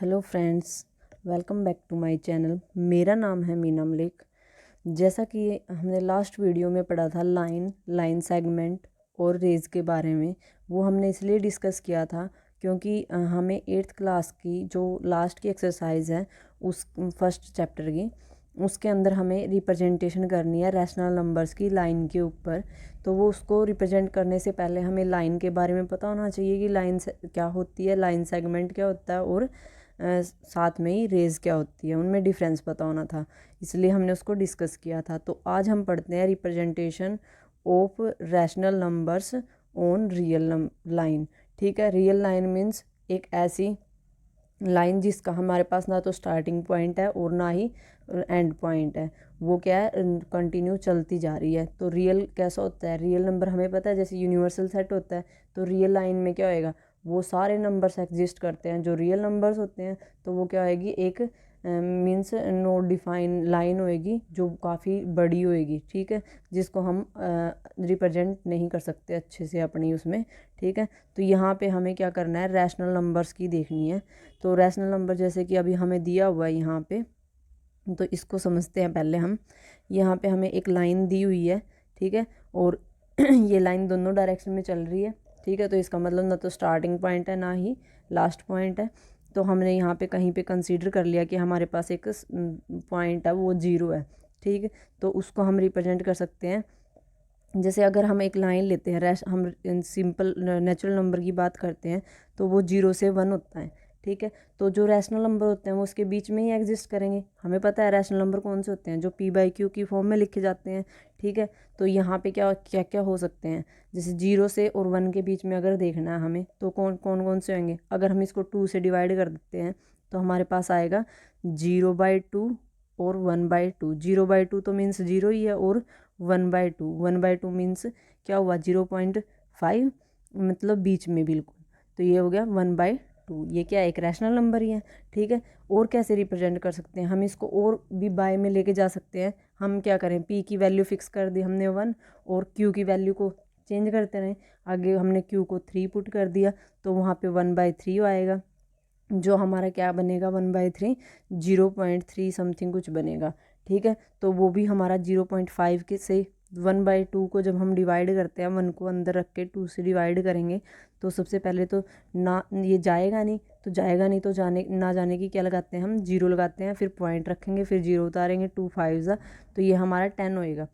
Hello friends, welcome back to my channel. मेरा नाम है मीना मलिक। जैसा कि हमने लास्ट वीडियो में पढ़ा था लाइन सेगमेंट और रेज के बारे में, वो हमने इसलिए डिस्कस किया था क्योंकि हमें 8th क्लास की जो लास्ट की एक्सरसाइज है उस फर्स्ट चैप्टर की, उसके अंदर हमें रिप्रेजेंटेशन करनी है रैशनल नंबर्स की लाइन के ऊपर। तो वो उसको रिप्रेजेंट करने से पहले हमें लाइन के बारे में पता होना चाहिए कि लाइन क्या होती है, लाइन सेगमेंट क्या होता है और साथ में ही रेज क्या होती है, उनमें डिफरेंस पता होना था, इसलिए हमने उसको डिस्कस किया था। तो आज हम पढ़ते हैं representation of rational numbers on real line. ठीक है, रियल लाइन मीन्स एक ऐसी लाइन जिसका हमारे पास ना तो स्टार्टिंग पॉइंट है और ना ही एंड पॉइंट है, वो क्या है, कंटिन्यू चलती जा रही है। तो रियल कैसा होता है, रियल नंबर हमें पता है जैसे यूनिवर्सल सेट होता है, तो रियल लाइन में क्या होएगा, वो सारे नंबर्स एग्जिस्ट करते हैं जो रियल नंबर्स होते हैं। तो वो क्या होएगी, एक मीन्स नो डिफाइन लाइन होएगी जो काफ़ी बड़ी होएगी, ठीक है, जिसको हम रिप्रेजेंट नहीं कर सकते अच्छे से अपनी उसमें। ठीक है, तो यहाँ पे हमें क्या करना है, रैशनल नंबर्स की देखनी है। तो रैशनल नंबर जैसे कि अभी हमें दिया हुआ है यहाँ पे, तो इसको समझते हैं पहले हम। यहाँ पे हमें एक लाइन दी हुई है, ठीक है, और ये लाइन दोनों डायरेक्शन में चल रही है। ठीक है, तो इसका मतलब ना तो स्टार्टिंग पॉइंट है ना ही लास्ट पॉइंट है। तो हमने यहाँ पे कहीं पे कंसीडर कर लिया कि हमारे पास एक पॉइंट है वो 0 है। ठीक है, तो उसको हम रिप्रेजेंट कर सकते हैं। जैसे अगर हम एक लाइन लेते हैं, हम सिंपल नेचुरल नंबर की बात करते हैं, तो वो 0 से 1 होता है। ठीक है, तो जो रैशनल नंबर होते हैं वो उसके बीच में ही एग्जिस्ट करेंगे। हमें पता है रैशनल नंबर कौन से होते हैं, जो p/q की फॉर्म में लिखे जाते हैं। ठीक है, तो यहाँ पे क्या क्या क्या हो सकते हैं, जैसे 0 से और 1 के बीच में अगर देखना है हमें, तो कौन कौन कौन से होंगे। अगर हम इसको 2 से डिवाइड कर देते हैं तो हमारे पास आएगा 0/2 और 1/2। 0/2 तो मीन्स 0 ही है, और 1/2 मीन्स क्या हुआ, 0.5, मतलब बीच में बिल्कुल। तो ये हो गया 1/2। ये क्या, एक रैशनल नंबर ही है। ठीक है, और कैसे रिप्रेजेंट कर सकते हैं हम इसको, और भी बाय में लेके जा सकते हैं। हम क्या करें, p की वैल्यू फिक्स कर दी हमने 1, और q की वैल्यू को चेंज करते रहें। आगे हमने q को 3 पुट कर दिया, तो वहाँ पे 1/3 आएगा, जो हमारा क्या बनेगा, 1/3 0.3 समथिंग कुछ बनेगा। ठीक है, तो वो भी हमारा 0.5 के से 1/2 को जब हम डिवाइड करते हैं, 1 को अंदर रख के 2 से डिवाइड करेंगे, तो सबसे पहले तो ना ये जाएगा नहीं, तो जाने ना जाने की क्या लगाते हैं हम, 0 लगाते हैं, फिर पॉइंट रखेंगे, फिर 0 उतारेंगे, 2 5 तो ये हमारा 10 होएगा।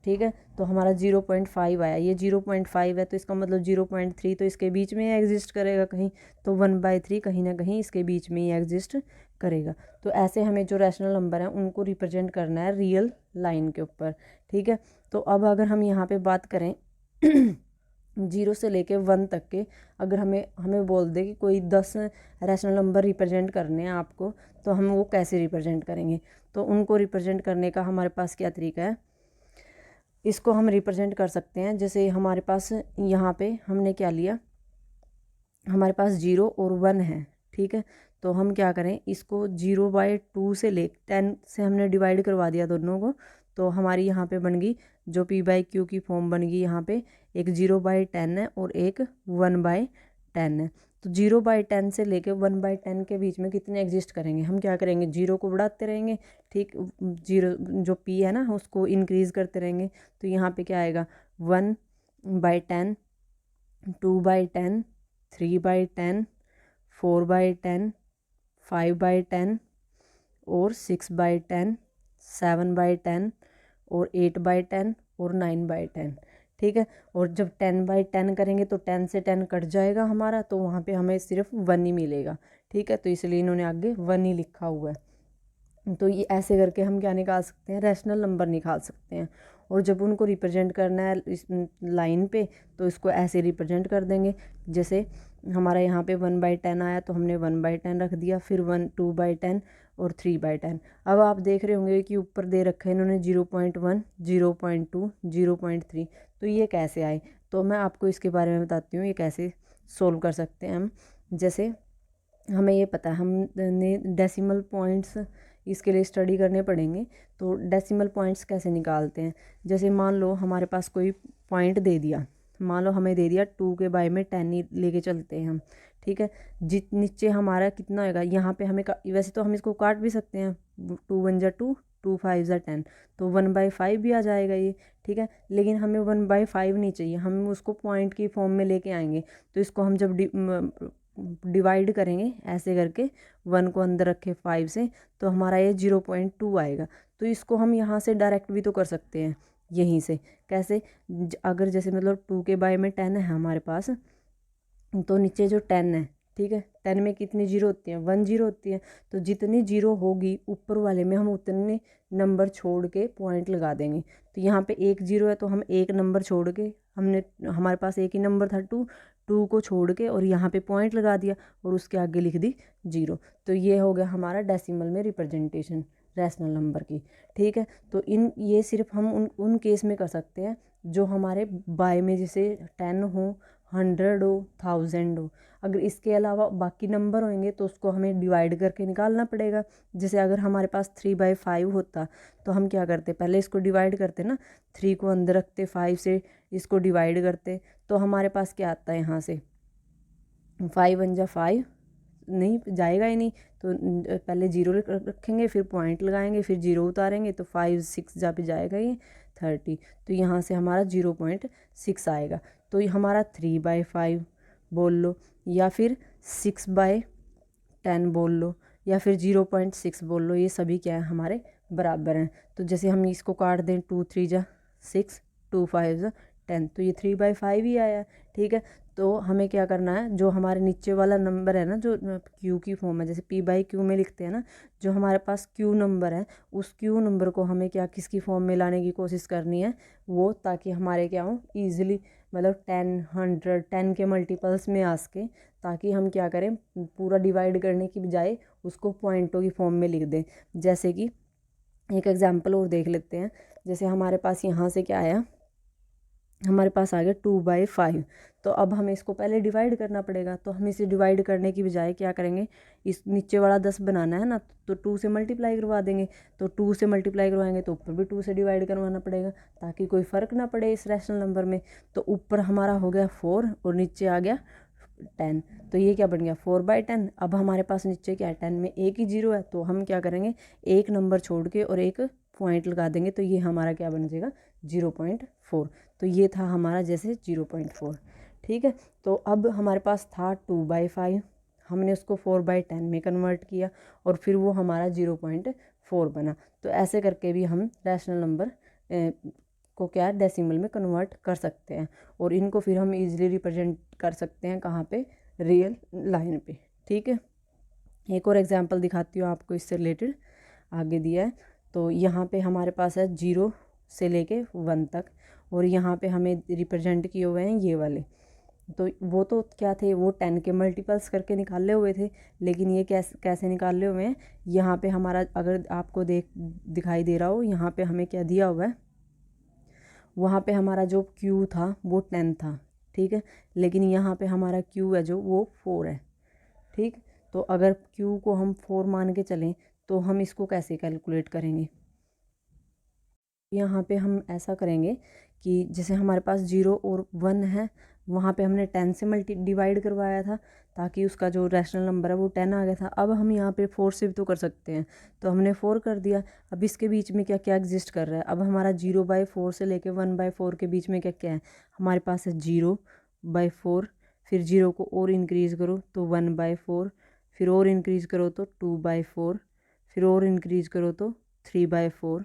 ठीक है, तो हमारा 0.5 आया, ये 0.5 है, तो इसका मतलब 0.3 तो इसके बीच में एग्जिस्ट करेगा कहीं, तो 1/3 कहीं ना कहीं इसके बीच में ही एग्जिस्ट करेगा। तो ऐसे हमें जो रैशनल नंबर हैं उनको रिप्रेजेंट करना है रियल लाइन के ऊपर। ठीक है, तो अब अगर हम यहाँ पे बात करें 0 से लेके 1 तक के, अगर हमें हमें बोल दे कि कोई 10 रैशनल नंबर रिप्रेजेंट करने हैं आपको, तो हम वो कैसे रिप्रेजेंट करेंगे। तो उनको रिप्रेजेंट करने का हमारे पास क्या तरीका है, इसको हम रिप्रेजेंट कर सकते हैं। जैसे हमारे पास यहाँ पे हमने क्या लिया, हमारे पास 0 और 1 है। ठीक है, तो हम क्या करें, इसको 0/2 से ले 10 से हमने डिवाइड करवा दिया दोनों को, तो हमारी यहाँ पे बन गई जो p/q की फॉर्म बन गई, यहाँ पे एक 0/10 है और एक 1/10 है। तो 0/10 से लेके 1/10 के बीच में कितने एग्जिस्ट करेंगे, हम क्या करेंगे, 0 को बढ़ाते रहेंगे। ठीक, 0 जो p है ना उसको इंक्रीज़ करते रहेंगे। तो यहाँ पे क्या आएगा, 1/10, 2/10, 3/10, 4/10, 5/10 और 6/10, 7/10 और 8/10 और 9/10। ठीक है, और जब 10/10 करेंगे तो 10 से 10 कट जाएगा हमारा, तो वहाँ पे हमें सिर्फ 1 ही मिलेगा। ठीक है, तो इसलिए इन्होंने आगे 1 ही लिखा हुआ है। तो ये ऐसे करके हम क्या निकाल सकते हैं, रैशनल नंबर निकाल सकते हैं। और जब उनको रिप्रेजेंट करना है इस लाइन पे, तो इसको ऐसे रिप्रेजेंट कर देंगे। जैसे हमारा यहाँ पे 1/10 आया, तो हमने 1/10 रख दिया, फिर 2/10 और 3/10। अब आप देख रहे होंगे कि ऊपर दे रखा है इन्होंने 0.1, 0.2, 0.3, तो ये कैसे आए। तो मैं आपको इसके बारे में बताती हूँ, ये कैसे सोल्व कर सकते हैं हम। जैसे हमें ये पता है, हमने डेसिमल पॉइंट्स इसके लिए स्टडी करने पड़ेंगे। तो डेसिमल पॉइंट्स कैसे निकालते हैं, जैसे मान लो हमारे पास कोई पॉइंट दे दिया, मान लो हमें दे दिया 2 के बाय में 10 ही लेके चलते हैं हम। ठीक है। नीचे हमारा कितना होगा, यहाँ पे हमें वैसे तो हम इसको काट भी सकते हैं, 2 1 जा 2, 2 5 जा 10, तो 1/5 भी आ जाएगा ये, ठीक है। लेकिन हमें 1/5 नहीं चाहिए, हम उसको पॉइंट की फॉर्म में लेके आएंगे। तो इसको हम जब डिवाइड करेंगे ऐसे करके, 1 को अंदर रखे 5 से, तो हमारा ये 0.2 आएगा। तो इसको हम यहाँ से डायरेक्ट भी तो कर सकते हैं यहीं से। कैसे, अगर जैसे मतलब 2 के बाय में 10 है हमारे पास, तो नीचे जो 10 है, ठीक है, 10 में कितनी जीरो होती हैं, 1 जीरो होती है। तो जितनी जीरो होगी ऊपर वाले में हम उतने नंबर छोड़ के पॉइंट लगा देंगे। तो यहाँ पे 1 जीरो है, तो हम एक नंबर छोड़ के, हमारे पास एक ही नंबर था 2 को छोड़ के और यहाँ पे पॉइंट लगा दिया और उसके आगे लिख दी 0। तो ये हो गया हमारा डेसिमल में रिप्रेजेंटेशन रैशनल नंबर की, ठीक है। तो ये सिर्फ हम उन केस में कर सकते हैं जो हमारे बाय में, जैसे 10 हो, 100 हो, 1000 हो। अगर इसके अलावा बाकी नंबर होंगे तो उसको हमें डिवाइड करके निकालना पड़ेगा। जैसे अगर हमारे पास 3/5 होता तो हम क्या करते, पहले इसको डिवाइड करते ना, 3 को अंदर रखते, 5 से इसको डिवाइड करते, तो हमारे पास क्या आता है, यहाँ से 5 1 जा 5 नहीं जाएगा ही नहीं। तो पहले 0 रखेंगे, फिर पॉइंट लगाएंगे, फिर 0 उतारेंगे, तो 5 6 जा पे जाएगा ये 30। तो यहाँ से हमारा 0.6 आएगा। तो ये हमारा 3/5 बोल लो, या फिर 6/10 बोल लो, या फिर 0.6 बोल लो, ये सभी क्या है हमारे बराबर हैं। तो जैसे हम इसको काट दें, 2 3 जा 6, 2 5 जा 10, तो ये 3/5 ही आया, ठीक है। तो हमें क्या करना है, जो हमारे नीचे वाला नंबर है ना, जो क्यू की फॉर्म है, जैसे p/q में लिखते हैं ना, जो हमारे पास क्यू नंबर है, उस क्यू नंबर को हमें क्या, किसकी फॉर्म में लाने की कोशिश करनी है वो, ताकि हमारे क्या हो ईजिली, मतलब 10 100 10 के मल्टीपल्स में आ सके, ताकि हम क्या करें, पूरा डिवाइड करने की बजाय उसको पॉइंटों की फॉर्म में लिख दें। जैसे कि एक एग्जाम्पल और देख लेते हैं। जैसे हमारे पास यहाँ से क्या आया, हमारे पास आ गया 2/5। तो अब हमें इसको पहले डिवाइड करना पड़ेगा। तो हम इसे डिवाइड करने की बजाय क्या करेंगे, इस नीचे वाला 10 बनाना है ना, तो 2 से मल्टीप्लाई करवा देंगे। तो 2 से मल्टीप्लाई करवाएंगे तो ऊपर भी 2 से डिवाइड करवाना पड़ेगा, ताकि कोई फ़र्क ना पड़े इस रैशनल नंबर में। तो ऊपर हमारा हो गया 4 और नीचे आ गया 10। तो ये क्या बन गया 4/10। अब हमारे पास नीचे क्या है, 10 में एक ही जीरो है, तो हम क्या करेंगे, एक नंबर छोड़ के और एक पॉइंट लगा देंगे, तो ये हमारा क्या बन जाएगा 0.4। तो ये था हमारा जैसे 0.4, ठीक है। तो अब हमारे पास था 2/5, हमने उसको 4/10 में कन्वर्ट किया और फिर वो हमारा 0.4 बना। तो ऐसे करके भी हम रैशनल नंबर को क्या डेसिमल में कन्वर्ट कर सकते हैं, और इनको फिर हम इजीली रिप्रेजेंट कर सकते हैं कहाँ पे, रियल लाइन पे, ठीक है। एक और एग्जांपल दिखाती हूँ आपको इससे रिलेटेड, आगे दिया है। तो यहाँ पे हमारे पास है 0 से लेके 1 तक, और यहाँ पे हमें रिप्रेजेंट किए हुए हैं ये वाले। तो वो तो क्या थे, वो 10 के मल्टीपल्स करके निकाले हुए थे, लेकिन ये कैसे निकाले हुए हैं, यहाँ पे हमारा अगर आपको दिखाई दे रहा हो, यहाँ पे हमें क्या दिया हुआ है, वहाँ पे हमारा जो Q था वो 10 था, ठीक है। लेकिन यहाँ पे हमारा Q है जो वो 4 है, ठीक। तो अगर Q को हम 4 मान के चलें तो हम इसको कैसे कैलकुलेट करेंगे, यहाँ पे हम ऐसा करेंगे कि जैसे हमारे पास 0 और 1 है, वहाँ पे हमने 10 से डिवाइड करवाया था, ताकि उसका जो रैशनल नंबर है वो 10 आ गया था। अब हम यहाँ पे 4 से भी तो कर सकते हैं, तो हमने 4 कर दिया। अब इसके बीच में क्या क्या एग्जिस्ट कर रहा है, अब हमारा 0/4 से लेके 1/4 के बीच में क्या क्या है, हमारे पास है 0/4, फिर 0 को और इंक्रीज़ करो तो 1/4, फिर और इंक्रीज़ करो तो 2/4, फिर और इंक्रीज़ करो तो 3/4,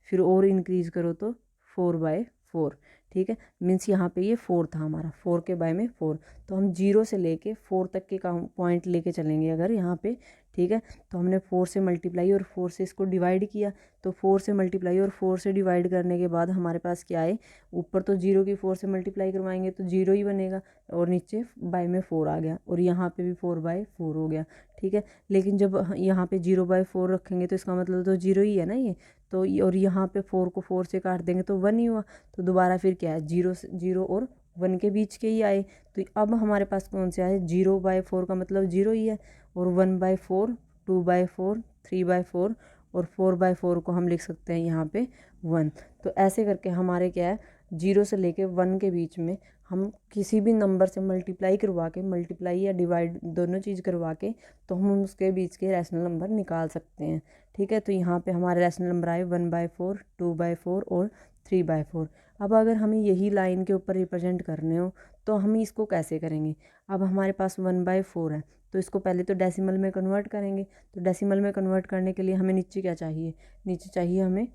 फिर और इंक्रीज़ करो तो 4/4, ठीक है। मीन्स यहाँ पे ये 4 था हमारा, 4 के बाय में 4। तो हम 0 से लेके 4 तक के पॉइंट लेके चलेंगे अगर यहाँ पे, ठीक है। तो हमने 4 से मल्टीप्लाई और 4 से इसको डिवाइड किया, तो 4 से मल्टीप्लाई और 4 से डिवाइड करने के बाद हमारे पास क्या है, ऊपर तो 0 की 4 से मल्टीप्लाई करवाएंगे तो 0 ही बनेगा, और नीचे बाय में 4 आ गया, और यहाँ पे भी 4/4 हो गया, ठीक है। लेकिन जब यहाँ पे 0/4 रखेंगे तो इसका मतलब तो 0 ही है ना ये, तो और यहाँ पे 4 को 4 से काट देंगे तो 1 ही हुआ। तो दोबारा फिर क्या है, 0 और 1 के बीच के ही आए। तो अब हमारे पास कौन से आए, 0/4 का मतलब 0 ही है, और 1/4, 2/4, 3/4 और 4/4 को हम लिख सकते हैं यहाँ पे 1। तो ऐसे करके हमारे क्या है, 0 से लेके 1 के बीच में हम किसी भी नंबर से मल्टीप्लाई करवा के, मल्टीप्लाई या डिवाइड दोनों चीज़ करवा के, तो हम उसके बीच के रैशनल नंबर निकाल सकते हैं। ठीक है, तो यहाँ पे हमारे रैशनल नंबर आए 1/4, 2/4 और 3/4। अब अगर हमें यही लाइन के ऊपर रिप्रेजेंट करने हो तो हम इसको कैसे करेंगे। अब हमारे पास 1/4 है, तो इसको पहले तो डेसिमल में कन्वर्ट करेंगे। तो डेसिमल में कन्वर्ट करने के लिए हमें नीचे क्या चाहिए, नीचे चाहिए हमें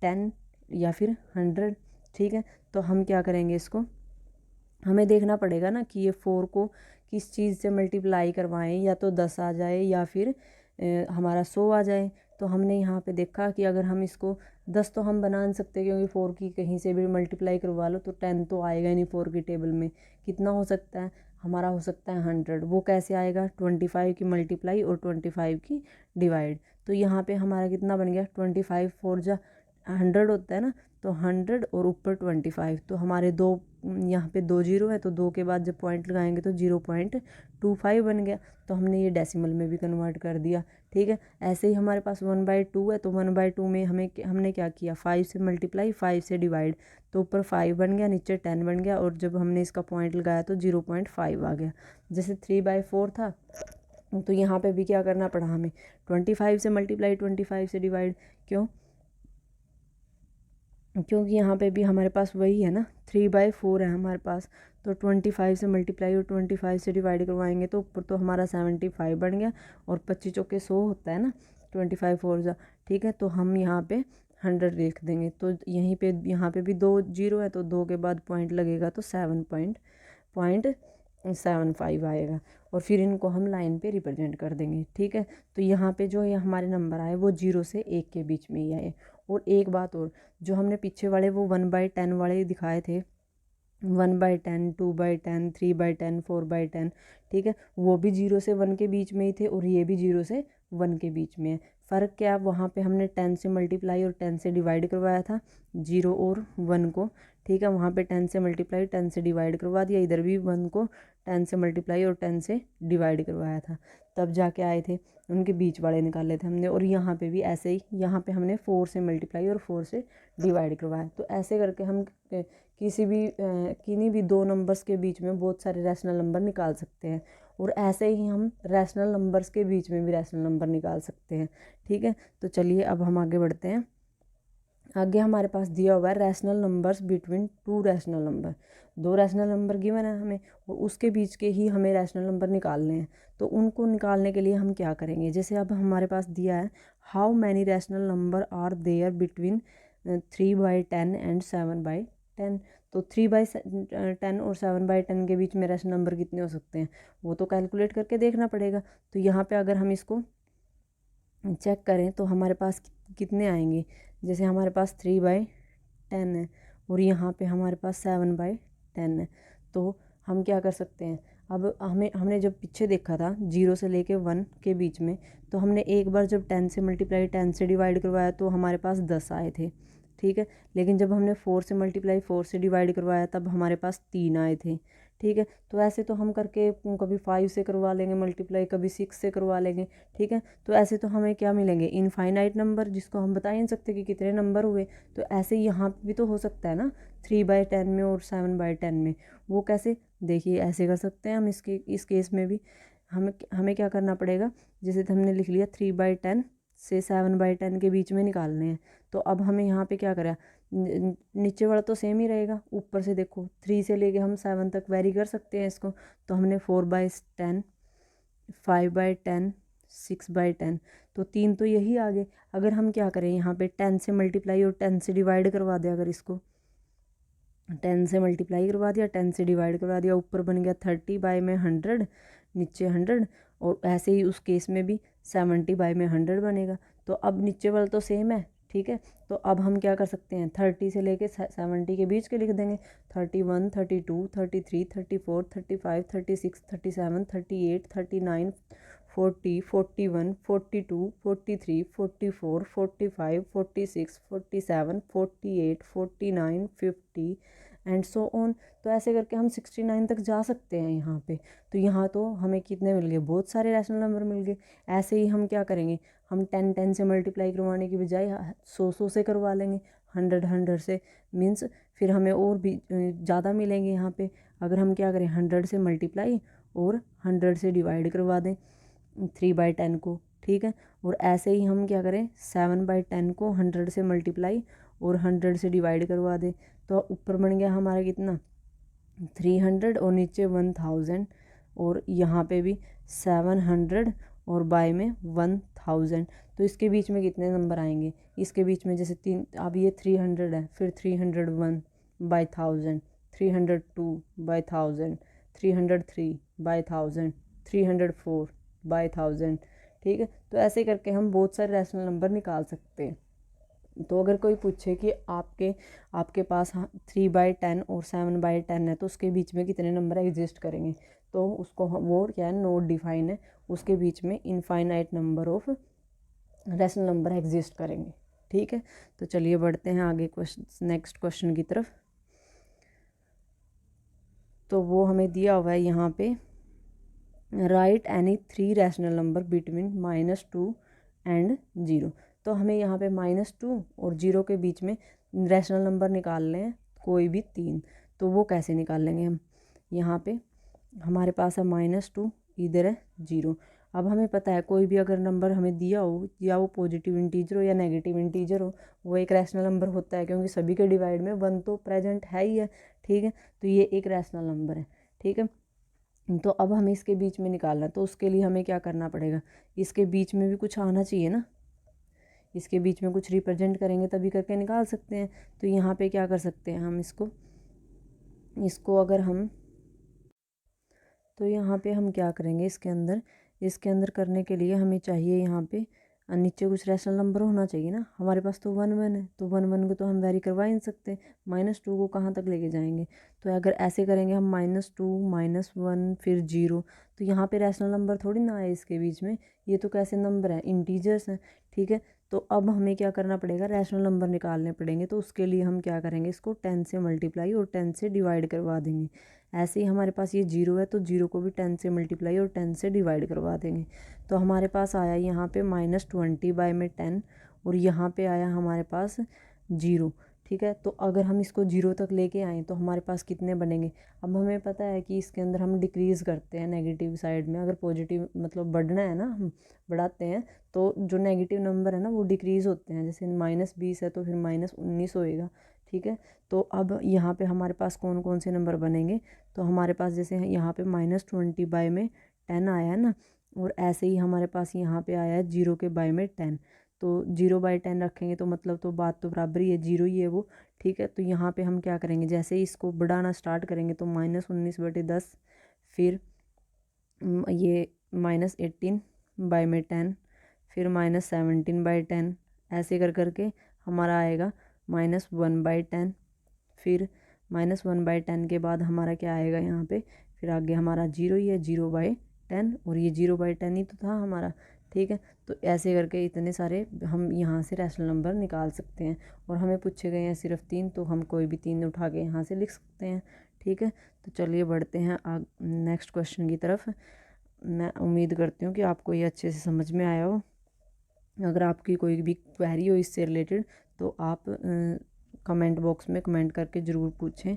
10 या फिर 100। ठीक है, तो हम क्या करेंगे, इसको हमें देखना पड़ेगा ना कि ये 4 को किस चीज़ से मल्टीप्लाई करवाएं, या तो 10 आ जाए या फिर हमारा 100 आ जाए। तो हमने यहाँ पे देखा कि अगर हम इसको 10 तो हम बना नहीं सकते, क्योंकि 4 की कहीं से भी मल्टीप्लाई करवा लो तो 10 तो आएगा ही नहीं 4 की टेबल में। कितना हो सकता है हमारा, हो सकता है 100। वो कैसे आएगा, 25 की मल्टीप्लाई और 25 की डिवाइड। तो यहाँ पे हमारा कितना बन गया, 25 4 जा 100 होता है ना, तो 100 और ऊपर 25। तो हमारे दो, यहाँ पे 2 जीरो है, तो 2 के बाद जब पॉइंट लगाएंगे तो 0.25 बन गया। तो हमने ये डेसिमल में भी कन्वर्ट कर दिया। ठीक है, ऐसे ही हमारे पास 1/2 है, तो 1/2 में हमने क्या किया, 5 से मल्टीप्लाई, 5 से डिवाइड। तो ऊपर 5 बन गया, नीचे 10 बन गया, और जब हमने इसका पॉइंट लगाया तो 0.5 आ गया। जैसे 3/4 था, तो यहाँ पे भी क्या करना पड़ा हमें, 25 से मल्टीप्लाई, 25 से डिवाइड। क्योंकि यहाँ पे भी हमारे पास वही है ना, 3/4 है हमारे पास। तो 25 से मल्टीप्लाई और 25 से डिवाइड करवाएंगे तो ऊपर तो हमारा 75 बन गया, और 25 चौके 100 होता है ना, 25 4 जा। ठीक है, तो हम यहाँ पे 100 लिख देंगे। तो यहाँ पे भी 2 जीरो है, तो 2 के बाद पॉइंट लगेगा तो 7.75 आएगा, और फिर इनको हम लाइन पे रिप्रेजेंट कर देंगे। ठीक है, तो यहाँ पे जो ये हमारे नंबर आए वो 0 से 1 के बीच में ही आए। और एक बात और, जो हमने पीछे वाले वो 1/10 वाले दिखाए थे, 1/10, 2/10, 3/10, 4/10। ठीक है, वो भी 0 से 1 के बीच में ही थे, और ये भी 0 से 1 के बीच में है। फ़र्क क्या, वहाँ पे हमने 10 से मल्टीप्लाई और 10 से डिवाइड करवाया था, 0 और 1 को। ठीक है, वहाँ पे 10 से मल्टीप्लाई 10 से डिवाइड करवा दिया, इधर भी 1 को 10 से मल्टीप्लाई और 10 से डिवाइड करवाया था, तब जाके आए थे। उनके बीच वाले निकाले थे हमने। और यहाँ पे भी ऐसे ही, यहाँ पे हमने 4 से मल्टीप्लाई और 4 से डिवाइड करवाया। तो ऐसे करके हम किन्हीं भी दो नंबर्स के बीच में बहुत सारे रैशनल नंबर निकाल सकते हैं। और ऐसे ही हम रैशनल नंबर्स के बीच में भी रैशनल नंबर निकाल सकते हैं। ठीक है, तो चलिए अब हम आगे बढ़ते हैं। आगे हमारे पास दिया हुआ है rational numbers between 2 rational number. 2 rational number given है हमें, और उसके बीच के ही हमें रैशनल नंबर निकालने हैं। तो उनको निकालने के लिए हम क्या करेंगे, जैसे अब हमारे पास दिया है, how many rational number are there between 3/10 and 7/10। तो 3/10 और 7/10 के बीच में रैशनल नंबर कितने हो सकते हैं, वो तो कैलकुलेट करके देखना पड़ेगा। तो यहाँ पे अगर हम इसको चेक करें तो हमारे पास कितने आएंगे। जैसे हमारे पास 3/10 है, और यहाँ पे हमारे पास 7/10 है। तो हम क्या कर सकते हैं, अब हमने जब पीछे देखा था 0 से लेके 1 के बीच में, तो हमने एक बार जब 10 से मल्टीप्लाई 10 से डिवाइड करवाया तो हमारे पास 10 आए थे। ठीक है, लेकिन जब हमने 4 से मल्टीप्लाई 4 से डिवाइड करवाया तब हमारे पास 3 आए थे। ठीक है, तो ऐसे तो हम करके कभी 5 से करवा लेंगे मल्टीप्लाई, कभी 6 से करवा लेंगे। ठीक है, तो ऐसे तो हमें क्या मिलेंगे, इनफाइनाइट नंबर, जिसको हम बता ही नहीं सकते कि कितने नंबर हुए। तो ऐसे यहाँ भी तो हो सकता है ना, 3/10 में और 7/10 में। वो कैसे, देखिए ऐसे कर सकते हैं हम। इस केस में भी हमें क्या करना पड़ेगा, जैसे तो हमने लिख लिया 3/10 से 7/10 के बीच में निकालने हैं। तो अब हमें यहाँ पे क्या करें, नीचे वाला तो सेम ही रहेगा, ऊपर से देखो 3 से लेके हम 7 तक वेरी कर सकते हैं इसको। तो हमने 4/10, 5/10, 6/10, तो 3 तो यही आ गए। अगर हम क्या करें, यहाँ पे 10 से मल्टीप्लाई और 10 से डिवाइड करवा दें, अगर इसको 10 से मल्टीप्लाई करवा दिया, 10 से डिवाइड करवा दिया, ऊपर बन गया 30/100, नीचे 100। और ऐसे ही उस केस में भी 70/100 बनेगा। तो अब नीचे वाला तो सेम है। ठीक है, तो अब हम क्या कर सकते हैं, 30 से लेके 70 के बीच के लिख देंगे। 31, 32, 33, 34, 35, 36, 37, 38, 39, 40, 41, 42, 43, 44, 45, 46, 47, 48, 49, 50 एंड सो ऑन। तो ऐसे करके हम 69 तक जा सकते हैं यहाँ पे। तो यहाँ तो हमें कितने मिल गए, बहुत सारे रैशनल नंबर मिल गए। ऐसे ही हम क्या करेंगे, हम 10 से मल्टीप्लाई करवाने की बजाय 100 से करवा लेंगे, 100 से मीन्स फिर हमें और भी ज़्यादा मिलेंगे यहाँ पे। अगर हम क्या करें 100 से मल्टीप्लाई और 100 से डिवाइड करवा दें 3/10 को, ठीक है। और ऐसे ही हम क्या करें 7/10 को 100 से मल्टीप्लाई और 100 से डिवाइड करवा दें, तो ऊपर बन गया हमारा कितना 300 और नीचे 1000, और यहाँ पे भी 700 और बाय में 1000। तो इसके बीच में कितने नंबर आएंगे, इसके बीच में जैसे तीन, अब ये 300 है, फिर 301/1000, 302/1000, 303/1000, 304/1000, ठीक है। तो ऐसे करके हम बहुत सारे रैशनल नंबर निकाल सकते हैं। तो अगर कोई पूछे कि आपके पास 3/10 और 7/10 है तो उसके बीच में कितने नंबर एग्जिस्ट करेंगे, तो उसको वो क्या है नोट डिफाइन है, उसके बीच में infinite number of rational number exist करेंगे, ठीक है। तो चलिए बढ़ते हैं आगे नेक्स्ट क्वेश्चन की तरफ। तो वो हमें दिया हुआ है यहाँ पे, right any 3 rational number between -2 and 0। तो हमें यहाँ पे -2 और 0 के बीच में रैशनल नंबर निकालने हैं कोई भी 3। तो वो कैसे निकाल लेंगे हम, यहाँ पे हमारे पास है -2, इधर है 0। अब हमें पता है कोई भी अगर नंबर हमें दिया हो, या वो पॉजिटिव इंटीजर हो या नेगेटिव इंटीजर हो, वो एक रैशनल नंबर होता है, क्योंकि सभी के डिवाइड में 1 तो प्रेजेंट है ही है, ठीक है। तो ये एक रैशनल नंबर है, ठीक है। तो अब हमें इसके बीच में निकालना है, तो उसके लिए हमें क्या करना पड़ेगा, इसके बीच में भी कुछ आना चाहिए ना, इसके बीच में कुछ रिप्रेजेंट करेंगे तभी करके निकाल सकते हैं। तो यहाँ पे क्या कर सकते हैं हम, इसको अगर हम, तो यहाँ पे हम क्या करेंगे, इसके अंदर करने के लिए हमें चाहिए यहाँ पे नीचे कुछ रैशनल नंबर होना चाहिए ना। हमारे पास तो 1 है, तो 1 को तो हम वेरी करवा ही नहीं सकते, -2 को कहाँ तक लेके जाएंगे। तो अगर ऐसे करेंगे हम -2 -1 फिर 0, तो यहाँ पे रैशनल नंबर थोड़ी ना आए इसके बीच में, ये तो कैसे नंबर हैं, इंटीजर्स हैं, ठीक है। तो अब हमें क्या करना पड़ेगा, रैशनल नंबर निकालने पड़ेंगे। तो उसके लिए हम क्या करेंगे, इसको 10 से मल्टीप्लाई और 10 से डिवाइड करवा देंगे। ऐसे ही हमारे पास ये 0 है, तो 0 को भी 10 से मल्टीप्लाई और 10 से डिवाइड करवा देंगे। तो हमारे पास आया यहाँ पे -20/10, और यहाँ पे आया हमारे पास 0, ठीक है। तो अगर हम इसको 0 तक लेके आएँ तो हमारे पास कितने बनेंगे। अब हमें पता है कि इसके अंदर हम डिक्रीज़ करते हैं नेगेटिव साइड में, अगर पॉजिटिव मतलब बढ़ना है ना, हम बढ़ाते हैं, तो जो नेगेटिव नंबर है ना वो डिक्रीज़ होते हैं। जैसे -20 है तो फिर -19 होएगा, ठीक है। तो अब यहाँ पे हमारे पास कौन कौन से नंबर बनेंगे, तो हमारे पास जैसे यहाँ पे -20/10 आया है ना, और ऐसे ही हमारे पास यहाँ पे आया है 0 के बाय में 10। तो 0/10 रखेंगे तो मतलब तो बात तो बराबर ही है, 0 ही है वो, ठीक है। तो यहाँ पे हम क्या करेंगे, जैसे ही इसको बढ़ाना स्टार्ट करेंगे तो -19/10, फिर ये -18/10, फिर -17/10, ऐसे कर करके हमारा आएगा -1/10। फिर -1/10 के बाद हमारा क्या आएगा यहाँ पे, फिर आगे हमारा 0 ही है, 0/10, और ये 0/10 ही तो था हमारा, ठीक है। तो ऐसे करके इतने सारे हम यहाँ से रैशनल नंबर निकाल सकते हैं। और हमें पूछे गए हैं सिर्फ 3, तो हम कोई भी 3 उठा के यहाँ से लिख सकते हैं, ठीक है। तो चलिए बढ़ते हैं नेक्स्ट क्वेश्चन की तरफ। मैं उम्मीद करती हूँ कि आपको ये अच्छे से समझ में आया हो। अगर आपकी कोई भी क्वेरी हो इससे रिलेटेड तो आप कमेंट बॉक्स में कमेंट करके ज़रूर पूछें।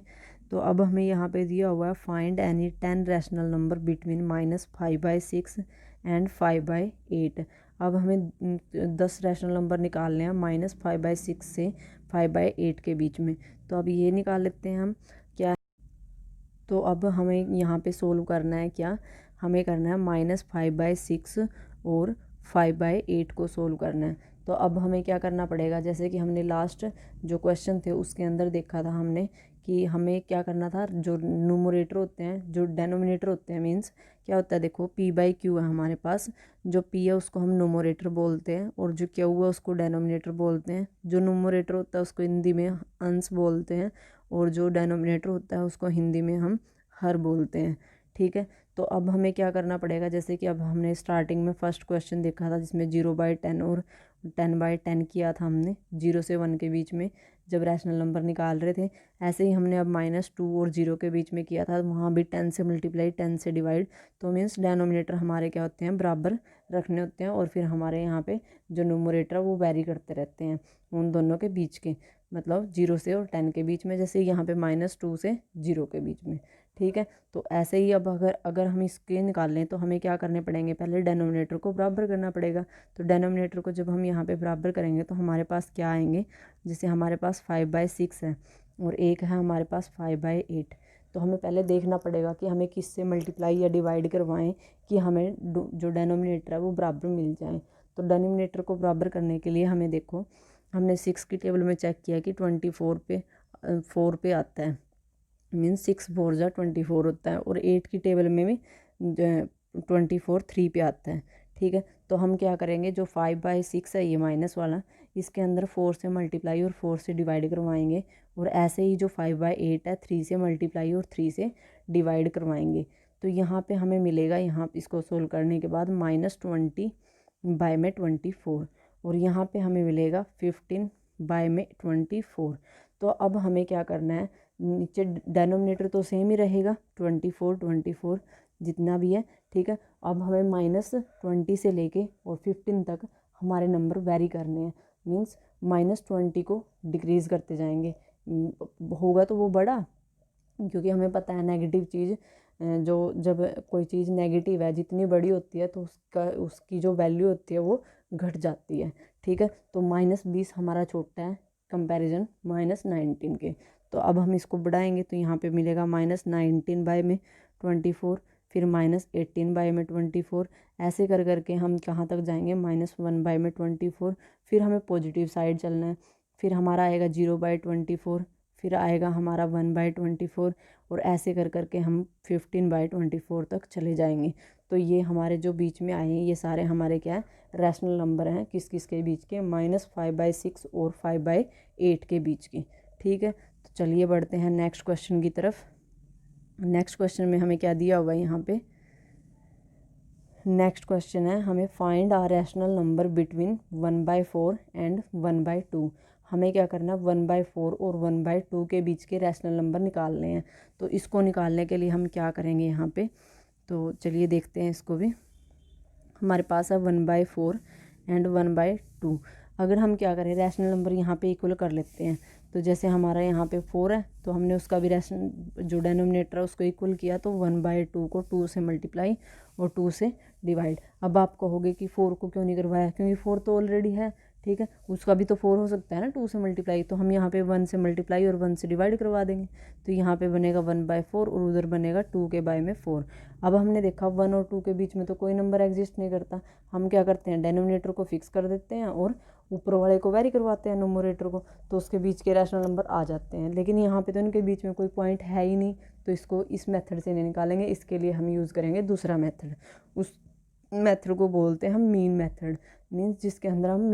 तो अब हमें यहाँ पे दिया हुआ है, find any 10 rational number between -5/6 and 5/8। अब हमें 10 रैशनल नंबर निकालने हैं -5/6 से 5/8 के बीच में। तो अब ये निकाल लेते हैं हम क्या। तो अब हमें यहाँ पे सोल्व करना है क्या, हमें करना है -5/6 और 5/8 को सोल्व करना है। तो अब हमें क्या करना पड़ेगा, जैसे कि हमने लास्ट जो क्वेश्चन थे उसके अंदर देखा था हमने कि हमें क्या करना था, जो न्यूमरेटर होते हैं, जो डेनोमिनेटर होते हैं, मीन्स क्या होता है, देखो P/Q है हमारे पास। जो P है उसको हम न्यूमरेटर बोलते हैं, और जो Q है उसको डेनोमिनेटर बोलते हैं। जो न्यूमरेटर होता है उसको हिंदी में अंश बोलते हैं, और जो डेनोमिनेटर होता है उसको हिंदी में हम हर बोलते हैं, ठीक है। तो अब हमें क्या करना पड़ेगा, जैसे कि अब हमने स्टार्टिंग में फर्स्ट क्वेश्चन देखा था जिसमें 0/10 और 10/10 किया था हमने, 0 से 1 के बीच में जब रैशनल नंबर निकाल रहे थे। ऐसे ही हमने अब -2 और 0 के बीच में किया था, वहाँ भी 10 से मल्टीप्लाई 10 से डिवाइड। तो मीन्स डेनोमिनेटर हमारे क्या होते हैं, बराबर रखने होते हैं, और फिर हमारे यहाँ पे जो न्यूमरेटर है वो वेरी करते रहते हैं उन दोनों के बीच के, मतलब 0 से और 10 के बीच में, जैसे यहाँ पे -2 से 0 के बीच में, ठीक है। तो ऐसे ही अब अगर हम इसके निकाल लें तो हमें क्या करने पड़ेंगे, पहले डेनोमिनेटर को बराबर करना पड़ेगा। तो डेनोमिनेटर को जब हम यहाँ पे बराबर करेंगे तो हमारे पास क्या आएंगे, जैसे हमारे पास 5/6 है और एक है हमारे पास 5/8। तो हमें पहले देखना पड़ेगा कि हमें किससे मल्टीप्लाई या डिवाइड करवाएं कि हमें जो डेनोमिनेटर है वो बराबर मिल जाए। तो डेनोमिनेटर को बराबर करने के लिए हमें देखो, हमने 6 की टेबल में चेक किया कि 24 पे 4 पे आता है, मीन्स 6 4 जा 24 होता है। और 8 की टेबल में भी 24 3 पे आता है, ठीक है। तो हम क्या करेंगे, जो 5/6 है ये माइनस वाला, इसके अंदर 4 से मल्टीप्लाई और 4 से डिवाइड करवाएंगे। और ऐसे ही जो 5/8 है 3 से मल्टीप्लाई और 3 से डिवाइड करवाएंगे। तो यहाँ पे हमें मिलेगा, यहाँ इसको सोल्व करने के बाद -20/24 और यहाँ पे हमें मिलेगा 15/24। तो अब हमें क्या करना है, नीचे डेनोमिनेटर तो सेम ही रहेगा 24 जितना भी है, ठीक है। अब हमें -20 से लेके और 15 तक हमारे नंबर वेरी करने हैं, मीन्स -20 को डिक्रीज़ करते जाएंगे। होगा तो वो बड़ा, क्योंकि हमें पता है नेगेटिव चीज़ जो जब कोई चीज़ नेगेटिव है जितनी बड़ी होती है तो उसकी जो वैल्यू होती है वो घट जाती है, ठीक है। तो -20 हमारा छोटा है कंपैरिजन -19 के। तो अब हम इसको बढ़ाएंगे तो यहाँ पे मिलेगा -19/24, फिर -18/24, ऐसे कर करके हम कहाँ तक जाएंगे, -1/24। फिर हमें पॉजिटिव साइड चलना है, फिर हमारा आएगा 0/24, फिर आएगा हमारा 1/24 और ऐसे कर करके हम 15/24 तक चले जाएंगे। तो ये हमारे जो बीच में आए हैं ये सारे हमारे क्या है, रैशनल नंबर हैं। किस किस के बीच के, -5/6 और 5/8 के बीच के, ठीक है। तो चलिए बढ़ते हैं नेक्स्ट क्वेश्चन की तरफ। नेक्स्ट क्वेश्चन में हमें क्या दिया हुआ है, यहाँ पे नेक्स्ट क्वेश्चन है, हमें find a rational number between 1/4 and 1/2। हमें क्या करना है, 1/4 और 1/2 के बीच के रैशनल नंबर निकालने हैं। तो इसको निकालने के लिए हम क्या करेंगे यहाँ पे, तो चलिए देखते हैं इसको भी। हमारे पास है 1/4 एंड 1/2। अगर हम क्या करें, रैशनल नंबर यहाँ पे इक्वल कर लेते हैं। तो जैसे हमारा यहाँ पे 4 है तो हमने उसका भी रैशनल जो डेनोमिनेटर है उसको इक्वल किया, तो 1/2 को 2 से मल्टीप्लाई और 2 से डिवाइड। अब आप कहोगे कि 4 को क्यों नहीं करवाया, क्योंकि 4 तो ऑलरेडी है, ठीक है। उसका भी तो 4 हो सकता है ना 2 से मल्टीप्लाई, तो हम यहाँ पे 1 से मल्टीप्लाई और 1 से डिवाइड करवा देंगे। तो यहाँ पे बनेगा 1/4 और उधर बनेगा 2 के बाय में 4। अब हमने देखा 1 और 2 के बीच में तो कोई नंबर एग्जिस्ट नहीं करता। हम क्या करते हैं, डेनोमिनेटर को फिक्स कर देते हैं और ऊपर वाले को वेरी करवाते हैं नोमरेटर को, तो उसके बीच के रैशनल नंबर आ जाते हैं। लेकिन यहाँ पे तो इनके बीच में कोई पॉइंट है ही नहीं, तो इसको इस मेथड से नहीं निकालेंगे। इसके लिए हम यूज़ करेंगे दूसरा मेथड। उस मेथड को बोलते हैं हम मीन मेथड, मीन्स जिसके अंदर हम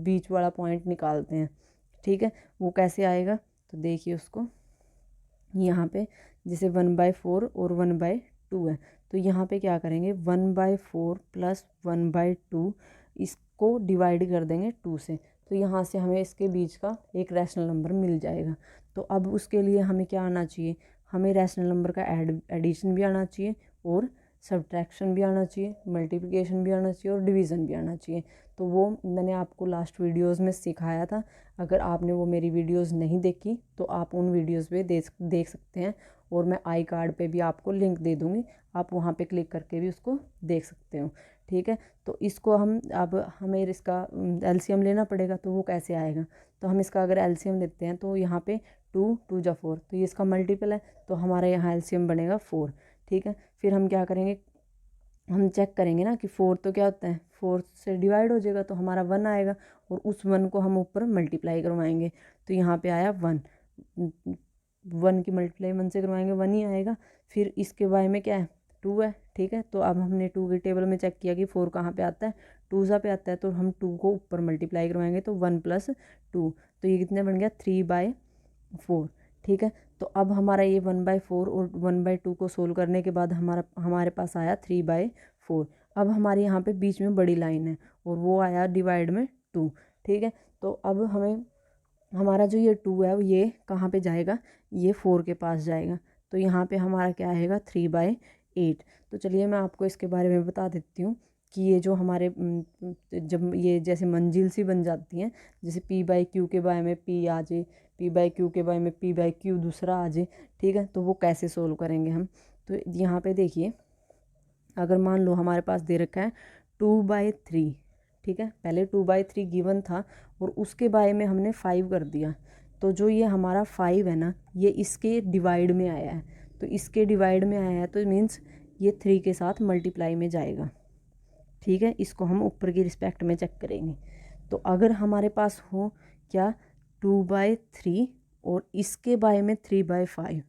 बीच वाला पॉइंट निकालते हैं, ठीक है। वो कैसे आएगा, तो देखिए उसको यहाँ पे, जैसे 1/4 और 1/2 है, तो यहाँ पे क्या करेंगे, 1/4 + 1/2 इसको डिवाइड कर देंगे 2 से। तो यहाँ से हमें इसके बीच का एक रैशनल नंबर मिल जाएगा। तो अब उसके लिए हमें क्या आना चाहिए, हमें रैशनल नंबर का एडिशन भी आना चाहिए और सब्ट्रैक्शन भी आना चाहिए, मल्टीप्लिकेशन भी आना चाहिए और डिवीज़न भी आना चाहिए। तो वो मैंने आपको लास्ट वीडियोस में सिखाया था। अगर आपने वो मेरी वीडियोस नहीं देखी तो आप उन वीडियोस पे देख सकते हैं, और मैं आई कार्ड पे भी आपको लिंक दे दूँगी, आप वहाँ पे क्लिक करके भी उसको देख सकते हो, ठीक है। तो इसको हम अब हमें इसका एलसीएम लेना पड़ेगा, तो वो कैसे आएगा, तो हम इसका अगर एलसीएम लेते हैं तो यहाँ पे 2 2 जा 4, तो ये इसका मल्टीपल है, तो हमारा यहाँ एलसीएम बनेगा 4, ठीक है। फिर हम क्या करेंगे, हम चेक करेंगे ना कि 4 तो क्या होता है, 4 से डिवाइड हो जाएगा तो हमारा 1 आएगा, और उस 1 को हम ऊपर मल्टीप्लाई करवाएंगे। तो यहाँ पे आया 1, 1 की मल्टीप्लाई 1 से करवाएंगे 1 ही आएगा। फिर इसके बारे में क्या है, 2 है, ठीक है। तो अब हमने 2 की टेबल में चेक किया कि 4 कहाँ पे आता है, 2 सा पे आता है, तो हम 2 को ऊपर मल्टीप्लाई करवाएंगे तो 1 + 2, तो ये कितने बन गया 3/4, ठीक है। तो अब हमारा ये 1/4 और 1/2 को सोल्व करने के बाद हमारे पास आया 3/4। अब हमारे यहाँ पे बीच में बड़ी लाइन है और वो आया डिवाइड में 2, ठीक है। तो अब हमें हमारा जो ये 2 है ये कहाँ पे जाएगा, ये 4 के पास जाएगा। तो यहाँ पे हमारा क्या आएगा 3/8। तो चलिए मैं आपको इसके बारे में बता देती हूँ कि ये जो हमारे जब ये जैसे मंजिल सी बन जाती हैं, जैसे पी बाई क्यू के बारे में पी आ जाए, पी बाई क्यू के बारे में पी बाई क्यू दूसरा आ जाए, ठीक है, तो वो कैसे सोल्व करेंगे हम। तो यहाँ पे देखिए, अगर मान लो हमारे पास दे रखा है 2/3, ठीक है, पहले 2/3 गिवन था और उसके बारे में हमने 5 कर दिया, तो जो ये हमारा 5 है ना, ये इसके डिवाइड में आया है, तो इसके डिवाइड में आया है तो मीन्स ये 3 के साथ मल्टीप्लाई में जाएगा, ठीक है। इसको हम ऊपर की रिस्पेक्ट में चेक करेंगे। तो अगर हमारे पास हो क्या 2/3 और इसके बारे में 3/5,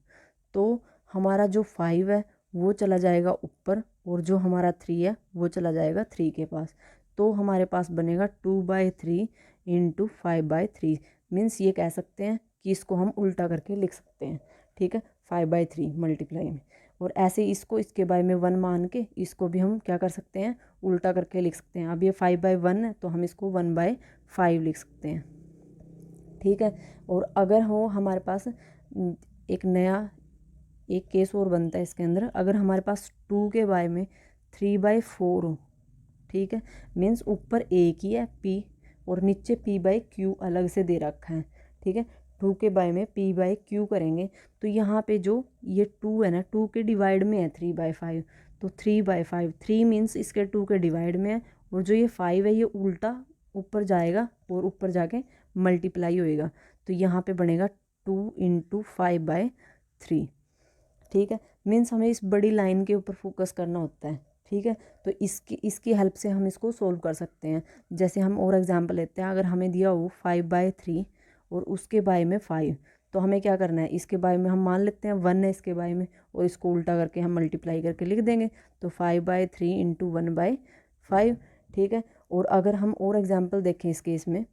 तो हमारा जो 5 है वो चला जाएगा ऊपर और जो हमारा 3 है वो चला जाएगा 3 के पास, तो हमारे पास बनेगा 2/3 इंटू 5/3। मीन्स ये कह सकते हैं कि इसको हम उल्टा करके लिख सकते हैं, ठीक है, 5/3 मल्टीप्लाई में। और ऐसे इसको इसके बारे में 1 मान के इसको भी हम क्या कर सकते हैं, उल्टा करके लिख सकते हैं। अब ये 5/1 है तो हम इसको 1/5 लिख सकते हैं, ठीक है। और अगर हो हमारे पास एक नया एक केस और बनता है इसके अंदर, अगर हमारे पास 2 के बारे में 3/4 हो, ठीक है, मीन्स ऊपर एक ही है p और नीचे p/q अलग से दे रखा है, ठीक है। 2 के बारे में p/q करेंगे तो यहाँ पे जो ये 2 है ना, 2 के डिवाइड में है 3/5, तो 3/5, 3 मीन्स इसके 2 के डिवाइड में है, और जो ये 5 है ये उल्टा ऊपर जाएगा और ऊपर जाके मल्टीप्लाई होएगा, तो यहाँ पे बनेगा 2 इंटू 5/3, ठीक है। मीन्स हमें इस बड़ी लाइन के ऊपर फोकस करना होता है, ठीक है। तो इसकी हेल्प से हम इसको सोल्व कर सकते हैं। जैसे हम और एग्जांपल लेते हैं, अगर हमें दिया हो 5/3 और उसके बारे में 5, तो हमें क्या करना है, इसके बारे में हम मान लेते हैं 1 है इसके बारे में, और इसको उल्टा करके हम मल्टीप्लाई करके लिख देंगे, तो 5/3 इंटू 1/5, ठीक है। और अगर हम और एग्जाम्पल देखें इस केस में,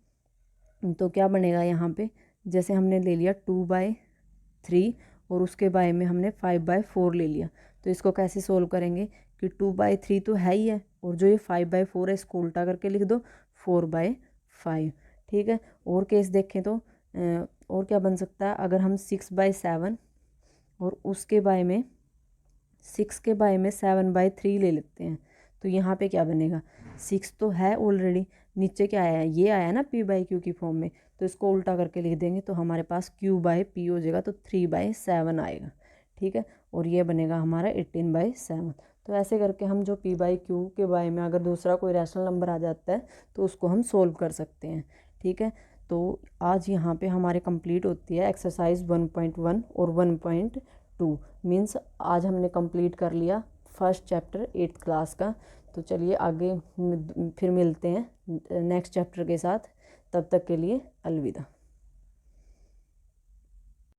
तो क्या बनेगा यहाँ पे, जैसे हमने ले लिया 2/3 और उसके बारे में हमने 5/4 ले लिया, तो इसको कैसे सोल्व करेंगे कि 2/3 तो है ही है, और जो ये 5/4 है इसको उल्टा करके लिख दो 4/5, ठीक है। और केस देखें तो और क्या बन सकता है, अगर हम 6/7 और उसके बारे में 6 के बारे में 7/3 ले लेते हैं, तो यहाँ पे क्या बनेगा, 6 तो है ऑलरेडी, नीचे क्या आया है, ये आया ना p/q की फॉर्म में, तो इसको उल्टा करके लिख देंगे तो हमारे पास q/p हो जाएगा, तो 3/7 आएगा, ठीक है। और ये बनेगा हमारा 18/7। तो ऐसे करके हम जो p/q के बारे में अगर दूसरा कोई रैशनल नंबर आ जाता है तो उसको हम सोल्व कर सकते हैं, ठीक है। तो आज यहाँ पे हमारे कंप्लीट होती है एक्सरसाइज 1.1 और 1.2। मीन्स आज हमने कंप्लीट कर लिया फर्स्ट चैप्टर 8th क्लास का। तो चलिए आगे फिर मिलते हैं नेक्स्ट चैप्टर के साथ, तब तक के लिए अलविदा।